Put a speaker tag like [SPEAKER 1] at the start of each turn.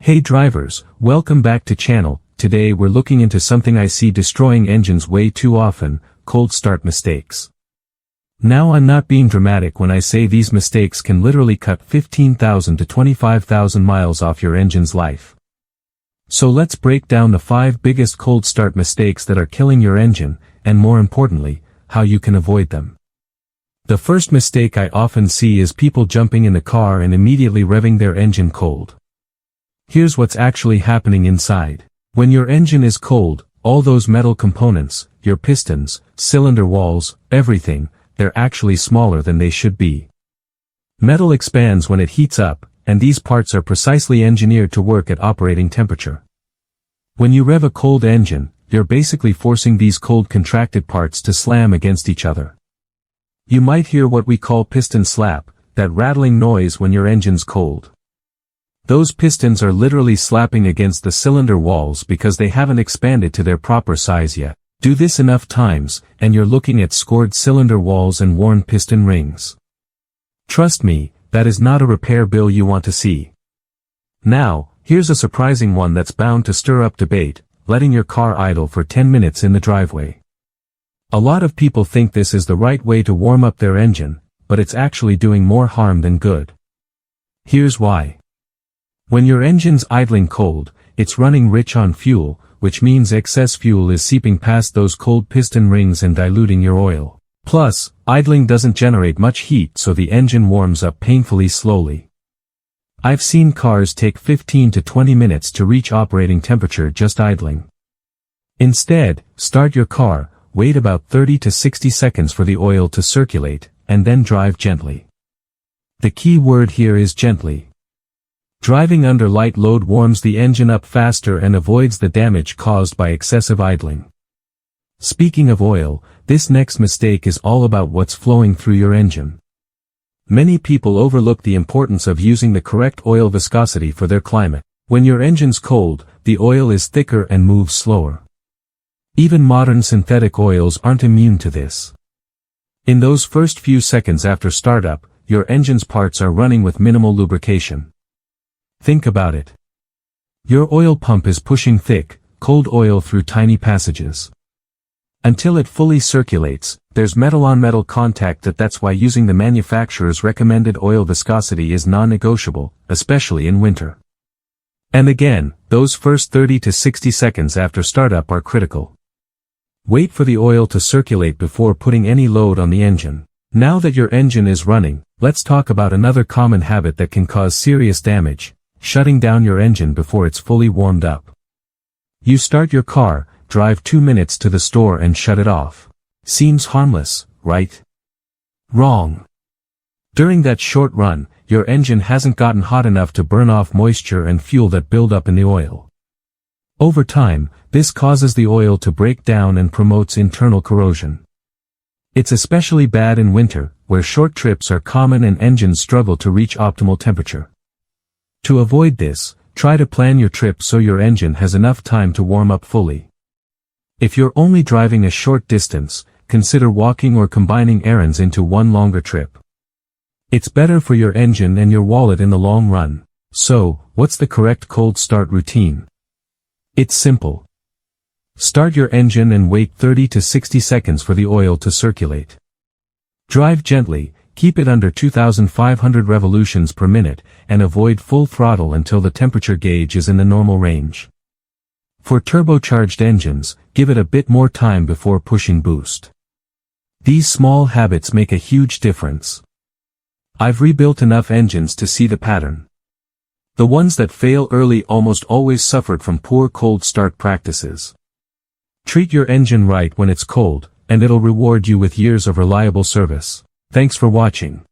[SPEAKER 1] Hey drivers, welcome back to channel. Today we're looking into something I see destroying engines way too often, cold start mistakes. Now I'm not being dramatic when I say these mistakes can literally cut 15,000 to 25,000 miles off your engine's life. So let's break down the 5 biggest cold start mistakes that are killing your engine, and more importantly, how you can avoid them. The first mistake I often see is people jumping in the car and immediately revving their engine cold. Here's what's actually happening inside. When your engine is cold, all those metal components, your pistons, cylinder walls, everything, they're actually smaller than they should be. Metal expands when it heats up, and these parts are precisely engineered to work at operating temperature. When you rev a cold engine, you're basically forcing these cold contracted parts to slam against each other. You might hear what we call piston slap, that rattling noise when your engine's cold. Those pistons are literally slapping against the cylinder walls because they haven't expanded to their proper size yet. Do this enough times, and you're looking at scored cylinder walls and worn piston rings. Trust me, that is not a repair bill you want to see. Now, here's a surprising one that's bound to stir up debate: letting your car idle for 10 minutes in the driveway. A lot of people think this is the right way to warm up their engine, but it's actually doing more harm than good. Here's why. When your engine's idling cold, it's running rich on fuel, which means excess fuel is seeping past those cold piston rings and diluting your oil. Plus, idling doesn't generate much heat, so the engine warms up painfully slowly. I've seen cars take 15 to 20 minutes to reach operating temperature just idling. Instead, start your car, wait about 30 to 60 seconds for the oil to circulate, and then drive gently. The key word here is gently. Driving under light load warms the engine up faster and avoids the damage caused by excessive idling. Speaking of oil, this next mistake is all about what's flowing through your engine. Many people overlook the importance of using the correct oil viscosity for their climate. When your engine's cold, the oil is thicker and moves slower. Even modern synthetic oils aren't immune to this. In those first few seconds after startup, your engine's parts are running with minimal lubrication. Think about it. Your oil pump is pushing thick, cold oil through tiny passages. Until it fully circulates, there's metal-on-metal contact. That's why using the manufacturer's recommended oil viscosity is non-negotiable, especially in winter. And again, those first 30 to 60 seconds after startup are critical. Wait for the oil to circulate before putting any load on the engine. Now that your engine is running, let's talk about another common habit that can cause serious damage: shutting down your engine before it's fully warmed up. You start your car, drive 2 minutes to the store and shut it off. Seems harmless, right? Wrong. During that short run, your engine hasn't gotten hot enough to burn off moisture and fuel that build up in the oil. Over time, this causes the oil to break down and promotes internal corrosion. It's especially bad in winter, where short trips are common and engines struggle to reach optimal temperature. To avoid this, try to plan your trip so your engine has enough time to warm up fully. If you're only driving a short distance, consider walking or combining errands into one longer trip. It's better for your engine and your wallet in the long run. So, what's the correct cold start routine? It's simple. Start your engine and wait 30 to 60 seconds for the oil to circulate. Drive gently. Keep it under 2,500 revolutions per minute, and avoid full throttle until the temperature gauge is in the normal range. For turbocharged engines, give it a bit more time before pushing boost. These small habits make a huge difference. I've rebuilt enough engines to see the pattern. The ones that fail early almost always suffered from poor cold start practices. Treat your engine right when it's cold, and it'll reward you with years of reliable service. Thanks for watching.